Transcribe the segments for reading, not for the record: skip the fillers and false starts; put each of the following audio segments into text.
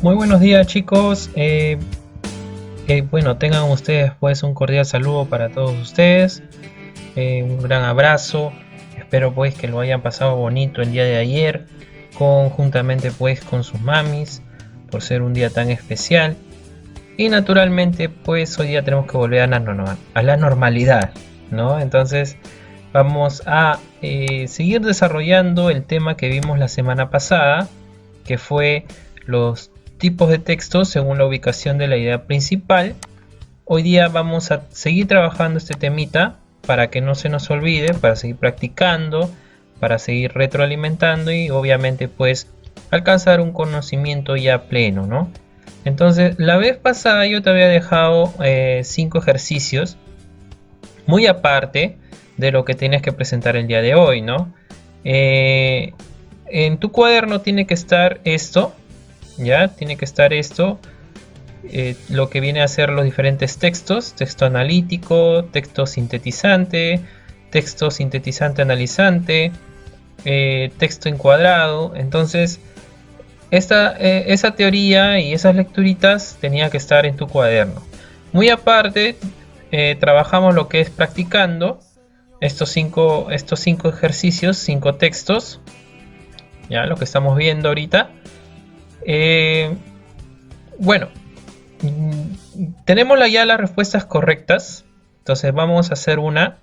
Muy buenos días, chicos. Bueno, tengan ustedes pues un cordial saludo para todos ustedes. Un gran abrazo. Espero pues que lo hayan pasado bonito el día de ayer, conjuntamente pues con sus mamis, por ser un día tan especial. Y naturalmente pues hoy día tenemos que volver a la normalidad, ¿no? Entonces vamos a seguir desarrollando el tema que vimos la semana pasada, que fue los tipos de texto según la ubicación de la idea principal. Hoy día vamos a seguir trabajando este temita para que no se nos olvide, para seguir practicando, para seguir retroalimentando y obviamente pues alcanzar un conocimiento ya pleno, ¿no? Entonces la vez pasada yo te había dejado 5 ejercicios muy aparte de lo que tienes que presentar el día de hoy, ¿no? En tu cuaderno tiene que estar esto. Ya tiene que estar esto, lo que viene a ser los diferentes textos: texto analítico, texto sintetizante analizante, texto encuadrado. Entonces esa teoría y esas lecturitas tenía que estar en tu cuaderno. Muy aparte, trabajamos lo que es practicando estos cinco ejercicios, 5 textos, ya lo que estamos viendo ahorita. Bueno, tenemos ya las respuestas correctas. Entonces vamos a hacer una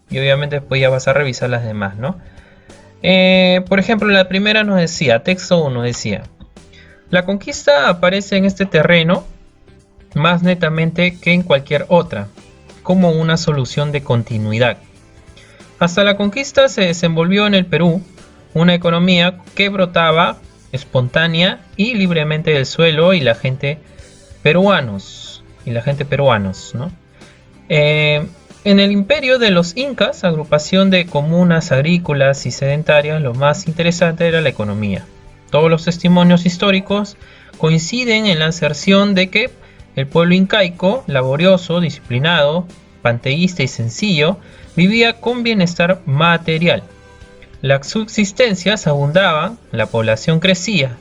y obviamente después ya vas a revisar las demás, ¿no? Por ejemplo, la primera nos decía, texto 1 decía: la conquista aparece en este terreno más netamente que en cualquier otra, como una solución de continuidad. Hasta la conquista se desenvolvió en el Perú una economía que brotaba espontánea y libremente del suelo y la gente peruanos, ¿no? En el imperio de los incas, agrupación de comunas agrícolas y sedentarias, lo más interesante era la economía. Todos los testimonios históricos coinciden en la aserción de que el pueblo incaico, laborioso, disciplinado, panteísta y sencillo, vivía con bienestar material. Las subsistencias abundaban, la población crecía.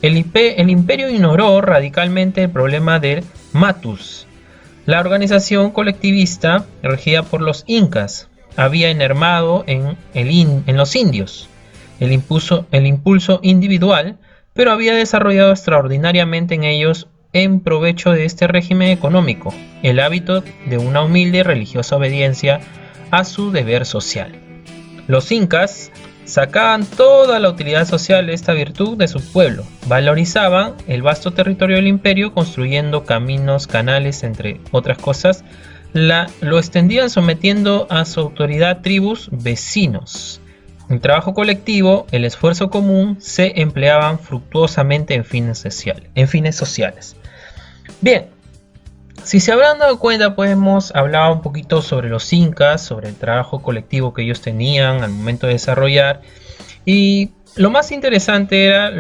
El imperio ignoró radicalmente el problema del matus. La organización colectivista, regida por los incas, había enervado en los indios el impulso individual, pero había desarrollado extraordinariamente en ellos, en provecho de este régimen económico, el hábito de una humilde y religiosa obediencia a su deber social. Los incas sacaban toda la utilidad social de esta virtud de su pueblo, valorizaban el vasto territorio del imperio construyendo caminos, canales, entre otras cosas, lo extendían sometiendo a su autoridad tribus vecinos. El trabajo colectivo, el esfuerzo común se empleaban fructuosamente en fines sociales. Bien. Si se habrán dado cuenta, pues hemos hablado un poquito sobre los incas, sobre el trabajo colectivo que ellos tenían al momento de desarrollar. Y lo más interesante era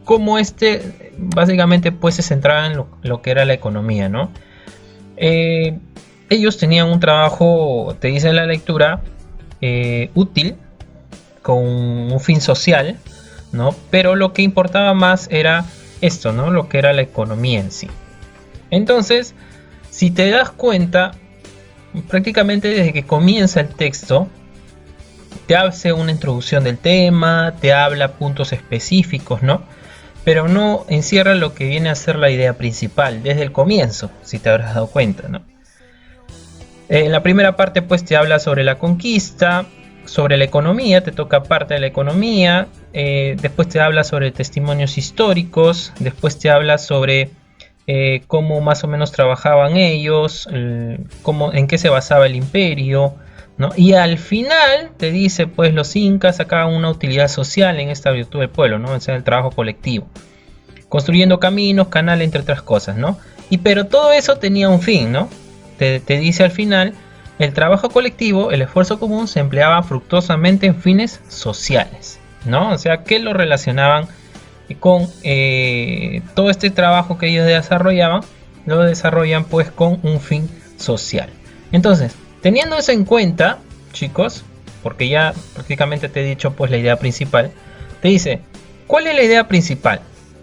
cómo básicamente pues se centraba en lo que era la economía, ¿no? Ellos tenían un trabajo, te dice en la lectura, útil, con un fin social, ¿no? Pero lo que importaba más era esto, ¿no? Lo que era la economía en sí. Entonces, si te das cuenta, prácticamente desde que comienza el texto, te hace una introducción del tema, te habla puntos específicos, ¿no? Pero no encierra lo que viene a ser la idea principal desde el comienzo, si te habrás dado cuenta, ¿no? En la primera parte, pues te habla sobre la conquista, sobre la economía, te toca parte de la economía, después te habla sobre testimonios históricos, después te habla sobre cómo más o menos trabajaban ellos, en qué se basaba el imperio, ¿no? Y al final te dice, pues los incas sacaban una utilidad social en esta virtud del pueblo, ¿no? O sea, el trabajo colectivo, construyendo caminos, canales, entre otras cosas, ¿no? Pero todo eso tenía un fin, ¿no? Te dice al final, el trabajo colectivo, el esfuerzo común se empleaba fructuosamente en fines sociales, ¿no? O sea, que lo relacionaban con todo este trabajo que ellos desarrollaban, lo desarrollan pues con un fin social. Entonces, teniendo eso en cuenta, chicos, porque ya prácticamente te he dicho pues la idea principal, te dice, ¿cuál es la idea principal?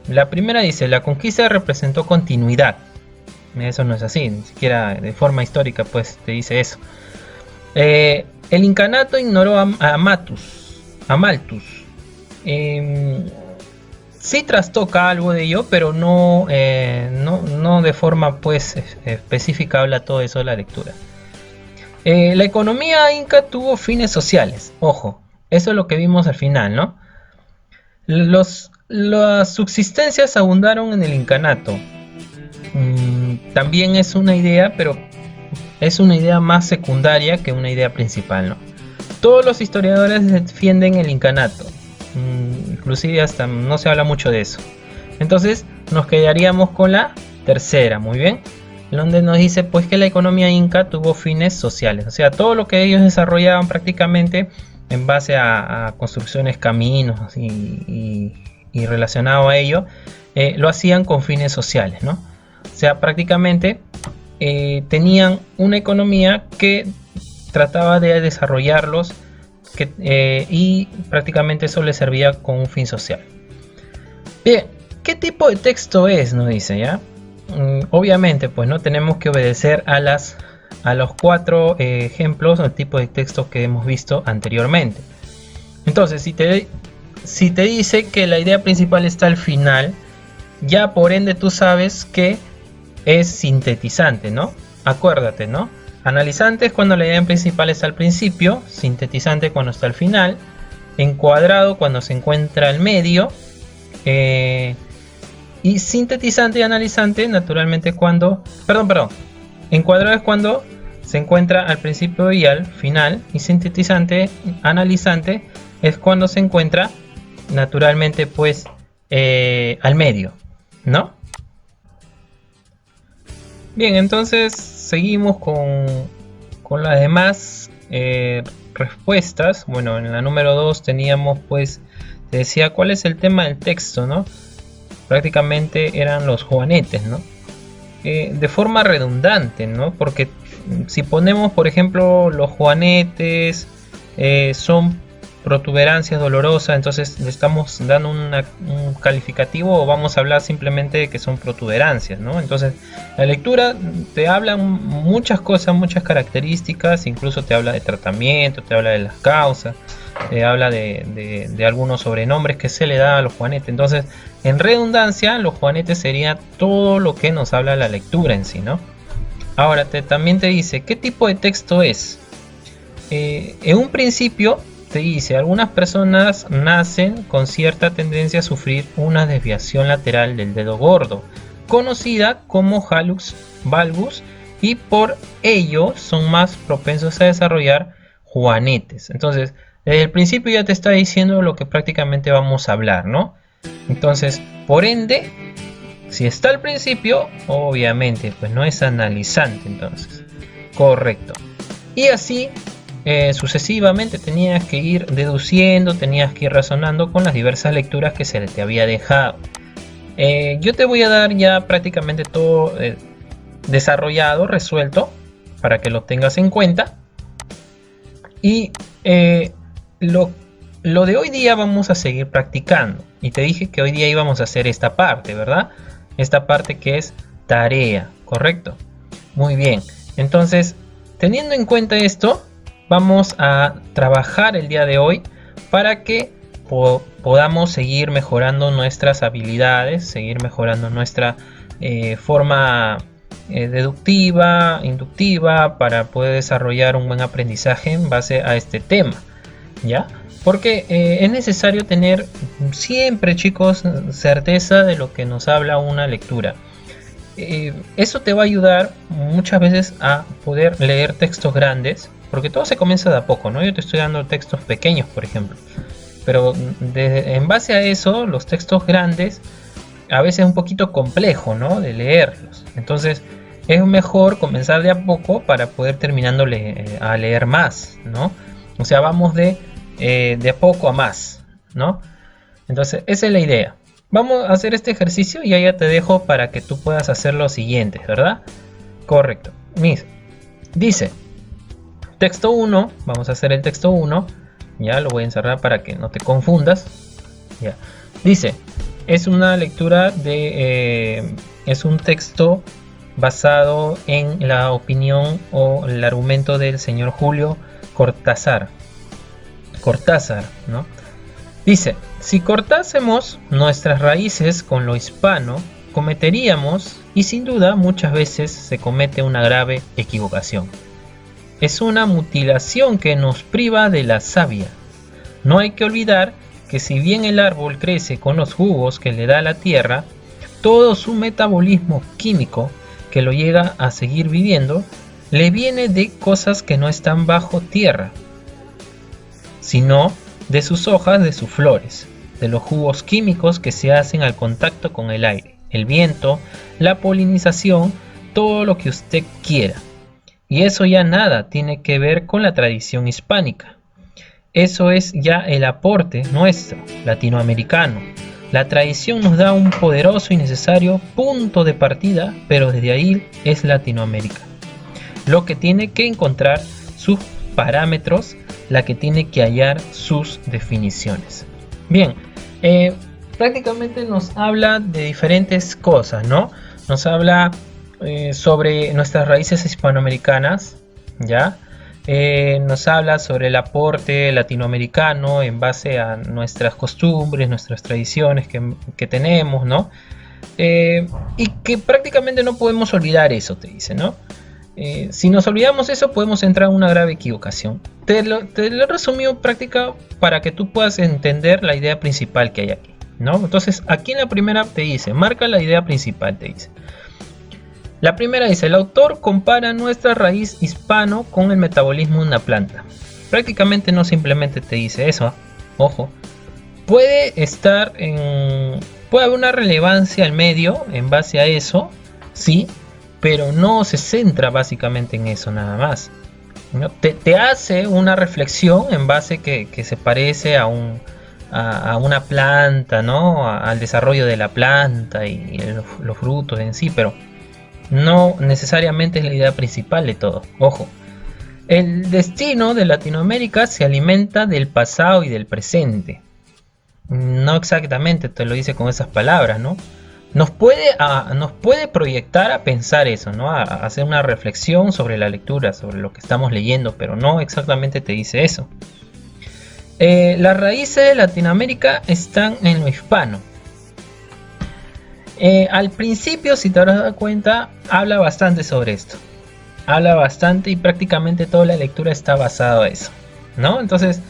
La primera dice, la conquista representó continuidad. Eso no es así, ni siquiera de forma histórica pues te dice eso. El incanato ignoró a Malthus. Sí trastoca algo de ello, pero no de forma pues específica habla todo eso de la lectura. La economía inca tuvo fines sociales, ojo, eso es lo que vimos al final, ¿no? Las subsistencias abundaron en el incanato. También es una idea, pero es una idea más secundaria que una idea principal, ¿no? Todos los historiadores defienden el incanato, inclusive hasta no se habla mucho de eso. Entonces nos quedaríamos con la tercera, muy bien, donde nos dice pues que la economía inca tuvo fines sociales, o sea, todo lo que ellos desarrollaban prácticamente en base a construcciones, caminos y relacionado a ello, lo hacían con fines sociales, ¿no? O sea, prácticamente tenían una economía que trataba de desarrollarlos y prácticamente eso les servía con un fin social. Bien, ¿qué tipo de texto es? Nos dice, ¿ya? Obviamente, pues no tenemos que obedecer a los 4 ejemplos o tipos de texto que hemos visto anteriormente. Entonces, si te dice que la idea principal está al final, ya por ende tú sabes que es sintetizante, ¿no? Acuérdate, ¿no? Analizante es cuando la idea principal está al principio, sintetizante cuando está al final, encuadrado cuando se encuentra al medio, y sintetizante y analizante naturalmente cuando, encuadrado es cuando se encuentra al principio y al final, y sintetizante, analizante es cuando se encuentra naturalmente pues al medio, ¿no? Bien, entonces seguimos con las demás respuestas. Bueno, en la número 2 teníamos pues, te decía cuál es el tema del texto, ¿no? Prácticamente eran los juanetes, ¿no? De forma redundante, ¿no? Porque si ponemos, por ejemplo, los juanetes son protuberancias dolorosas, entonces le estamos dando un calificativo o vamos a hablar simplemente de que son protuberancias, ¿no? Entonces la lectura te habla muchas cosas, muchas características, incluso te habla de tratamiento, te habla de las causas, te habla de algunos sobrenombres que se le da a los juanetes. Entonces, en redundancia, los juanetes sería todo lo que nos habla la lectura en sí, ¿no? Ahora también te dice qué tipo de texto es. En un principio te dice, algunas personas nacen con cierta tendencia a sufrir una desviación lateral del dedo gordo, conocida como hallux valgus, y por ello son más propensos a desarrollar juanetes. Entonces, desde el principio ya te está diciendo lo que prácticamente vamos a hablar, ¿no? Entonces, por ende, si está al principio, obviamente, pues no es analizante, entonces. Correcto. Y así sucesivamente tenías que ir deduciendo, tenías que ir razonando con las diversas lecturas que se te había dejado. Yo te voy a dar ya prácticamente todo desarrollado, resuelto, para que lo tengas en cuenta. Y lo de hoy día vamos a seguir practicando. Y te dije que hoy día íbamos a hacer esta parte, ¿verdad? Esta parte que es tarea, ¿correcto? Muy bien. Entonces, teniendo en cuenta esto, vamos a trabajar el día de hoy para que podamos seguir mejorando nuestras habilidades, seguir mejorando nuestra forma deductiva, inductiva, para poder desarrollar un buen aprendizaje en base a este tema, ¿ya? Porque es necesario tener siempre, chicos, certeza de lo que nos habla una lectura. Eso te va a ayudar muchas veces a poder leer textos grandes, porque todo se comienza de a poco, ¿no? Yo te estoy dando textos pequeños, por ejemplo, pero en base a eso, los textos grandes a veces es un poquito complejo, ¿no? De leerlos. Entonces, es mejor comenzar de a poco para poder terminando a leer más, ¿no? O sea, vamos de a poco a más, ¿no? Entonces, esa es la idea. Vamos a hacer este ejercicio y ya te dejo para que tú puedas hacer lo siguiente, ¿verdad? Correcto. Dice, texto 1, vamos a hacer el texto 1, ya lo voy a encerrar para que no te confundas. Ya. Dice, es una lectura de, es un texto basado en la opinión o el argumento del señor Julio Cortázar, ¿no? Dice, si cortásemos nuestras raíces con lo hispano, cometeríamos, y sin duda muchas veces se comete una grave equivocación. Es una mutilación que nos priva de la savia. No hay que olvidar que si bien el árbol crece con los jugos que le da la tierra, todo su metabolismo químico que lo llega a seguir viviendo, le viene de cosas que no están bajo tierra, sino de sus hojas, de sus flores, de los jugos químicos que se hacen al contacto con el aire, el viento, la polinización, todo lo que usted quiera. Y eso ya nada tiene que ver con la tradición hispánica. Eso es ya el aporte nuestro, latinoamericano. La tradición nos da un poderoso y necesario punto de partida, pero desde ahí es Latinoamérica. Lo que tiene que encontrar sus parámetros, la que tiene que hallar sus definiciones. Bien, prácticamente nos habla de diferentes cosas, ¿no? Nos habla sobre nuestras raíces hispanoamericanas, ¿ya? Nos habla sobre el aporte latinoamericano en base a nuestras costumbres, nuestras tradiciones que tenemos, ¿no? Y que prácticamente no podemos olvidar eso, te dice, ¿no? Si nos olvidamos eso, podemos entrar en una grave equivocación. Te lo he resumido práctica para que tú puedas entender la idea principal que hay aquí, ¿no? Entonces, aquí en la primera te dice, marca la idea principal, te dice. La primera dice, el autor compara nuestra raíz hispano con el metabolismo de una planta. Prácticamente no simplemente te dice eso, ojo. Puede haber una relevancia al medio en base a eso, sí, pero no se centra básicamente en eso nada más, ¿no? Te hace una reflexión en base que se parece a una planta, ¿no? Al desarrollo de la planta y los frutos en sí, pero no necesariamente es la idea principal de todo. Ojo, el destino de Latinoamérica se alimenta del pasado y del presente. No exactamente te lo dice con esas palabras, ¿no? Nos puede proyectar a pensar eso, ¿no? A hacer una reflexión sobre la lectura, sobre lo que estamos leyendo, pero no exactamente te dice eso. Las raíces de Latinoamérica están en lo hispano. Al principio, si te habrás dado cuenta, habla bastante sobre esto. Habla bastante y prácticamente toda la lectura está basada en eso, ¿no? Entonces,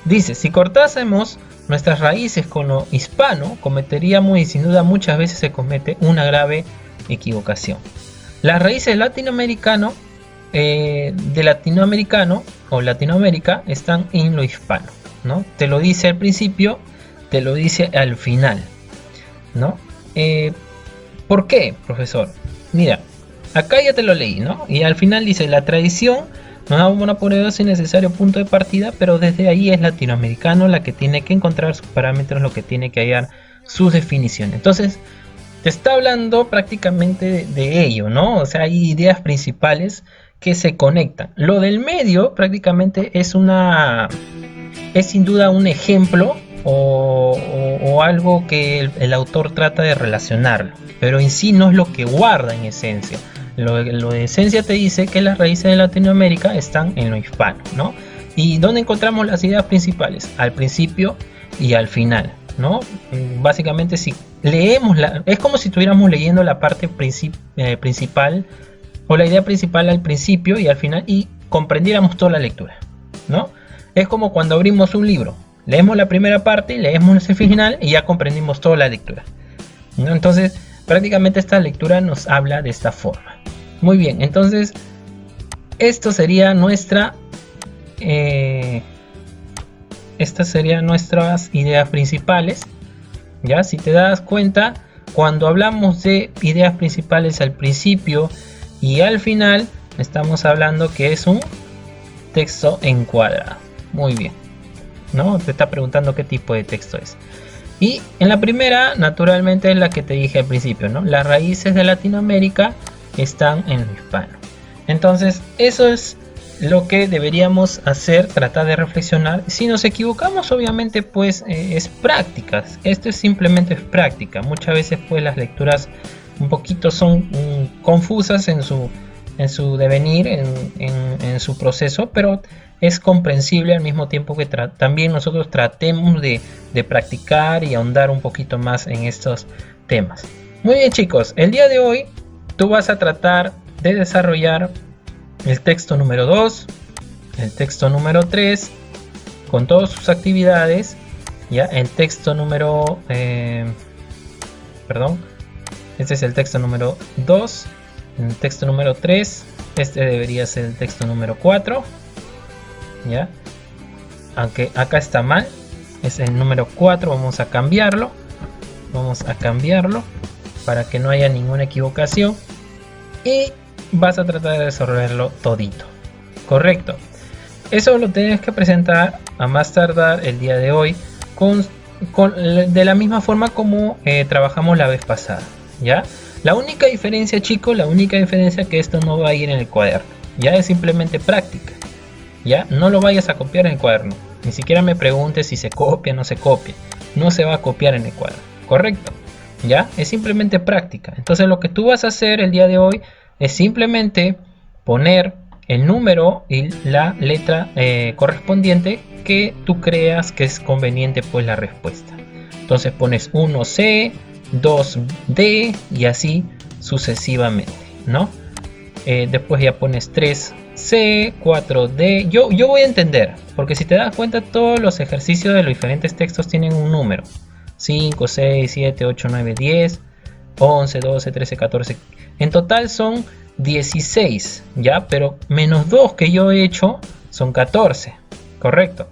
dice, si cortásemos nuestras raíces con lo hispano, cometeríamos, y sin duda muchas veces se comete, una grave equivocación. Las raíces latinoamericano o Latinoamérica están en lo hispano, ¿no? Te lo dice al principio, te lo dice al final, ¿no? ¿Por qué, profesor? Mira, acá ya te lo leí, ¿no? Y al final dice, la tradición nos da un poderoso y necesario punto de partida, pero desde ahí es latinoamericano la que tiene que encontrar sus parámetros, lo que tiene que hallar sus definiciones. Entonces, te está hablando prácticamente de ello, ¿no? O sea, hay ideas principales que se conectan. Lo del medio prácticamente es sin duda un ejemplo o algo que el autor trata de relacionarlo, pero en sí no es lo que guarda en esencia. Lo de esencia te dice que las raíces de Latinoamérica están en lo hispano, ¿no? ¿Y dónde encontramos las ideas principales? Al principio y al final, ¿no? Básicamente, si leemos es como si estuviéramos leyendo la parte principal o la idea principal al principio y al final, y comprendiéramos toda la lectura, ¿no? Es como cuando abrimos un libro, leemos la primera parte, leemos el final y ya comprendimos toda la lectura, ¿no? Entonces, prácticamente esta lectura nos habla de esta forma. Muy bien, entonces esto sería estas serían nuestras ideas principales. Ya, si te das cuenta, cuando hablamos de ideas principales al principio Y al final estamos hablando que es un texto encuadrado. Muy bien, ¿no? Te está preguntando qué tipo de texto es. Y en la primera, naturalmente, es la que te dije al principio, ¿no? Las raíces de Latinoamérica están en lo hispano. Entonces, eso es lo que deberíamos hacer, tratar de reflexionar. Si nos equivocamos, obviamente, pues es práctica. Esto es simplemente práctica. Muchas veces, pues, las lecturas un poquito son confusas en su devenir, en su proceso, pero es comprensible al mismo tiempo que también nosotros tratemos de practicar y ahondar un poquito más en estos temas. Muy bien, chicos, el día de hoy tú vas a tratar de desarrollar el texto número 2, el texto número 3, con todas sus actividades, ya el texto número, este es el texto número 2, el texto número 3, este debería ser el texto número 4, ya, aunque acá está mal, es el número 4, vamos a cambiarlo para que no haya ninguna equivocación y vas a tratar de resolverlo todito, correcto. Eso lo tienes que presentar a más tardar el día de hoy de la misma forma como trabajamos la vez pasada, ¿ya? La única diferencia, chicos, que esto no va a ir en el cuaderno, ya es simplemente práctica, ya no lo vayas a copiar en el cuaderno, ni siquiera me preguntes si se copia o no se copia, no se va a copiar en el cuaderno, correcto, ya es simplemente práctica. Entonces lo que tú vas a hacer el día de hoy es simplemente poner el número y la letra correspondiente que tú creas que es conveniente, pues la respuesta. Entonces pones 1C, 2D y así sucesivamente, ¿no? Después ya pones 3C, 4D. Yo voy a entender, porque si te das cuenta, todos los ejercicios de los diferentes textos tienen un número: 5, 6, 7, 8, 9, 10, 11, 12, 13, 14. En total son 16, ¿ya? Pero menos 2 que yo he hecho son 14, correcto.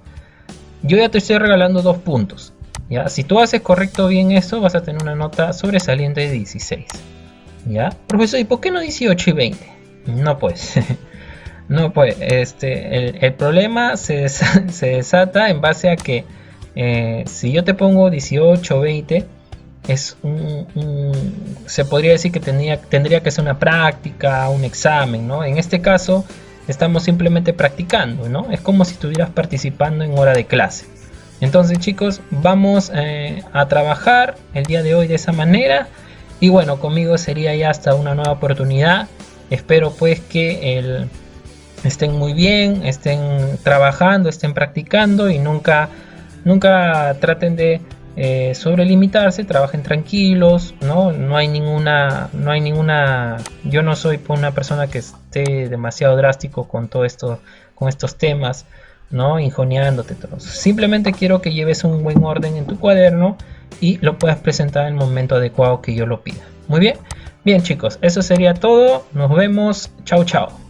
Yo ya te estoy regalando 2 puntos, ¿ya? Si tú haces correcto bien eso, vas a tener una nota sobresaliente de 16, ¿ya? Profesor, ¿y por qué no 18 y 20? No pues, no pues, el problema se desata en base a que si yo te pongo 18 o 20, se podría decir que tendría que ser una práctica, un examen, ¿no? En este caso estamos simplemente practicando, ¿no? Es como si estuvieras participando en hora de clase. Entonces, chicos, vamos a trabajar el día de hoy de esa manera. Y bueno, conmigo sería ya hasta una nueva oportunidad. Espero pues que estén muy bien, estén trabajando, estén practicando y nunca traten de sobrelimitarse, trabajen tranquilos, no hay ninguna, yo no soy una persona que esté demasiado drástico con todo esto, con estos temas, no injoniándote todo. Simplemente quiero que lleves un buen orden en tu cuaderno y lo puedas presentar en el momento adecuado que yo lo pida. Muy bien, chicos, eso sería todo, nos vemos, chao chao.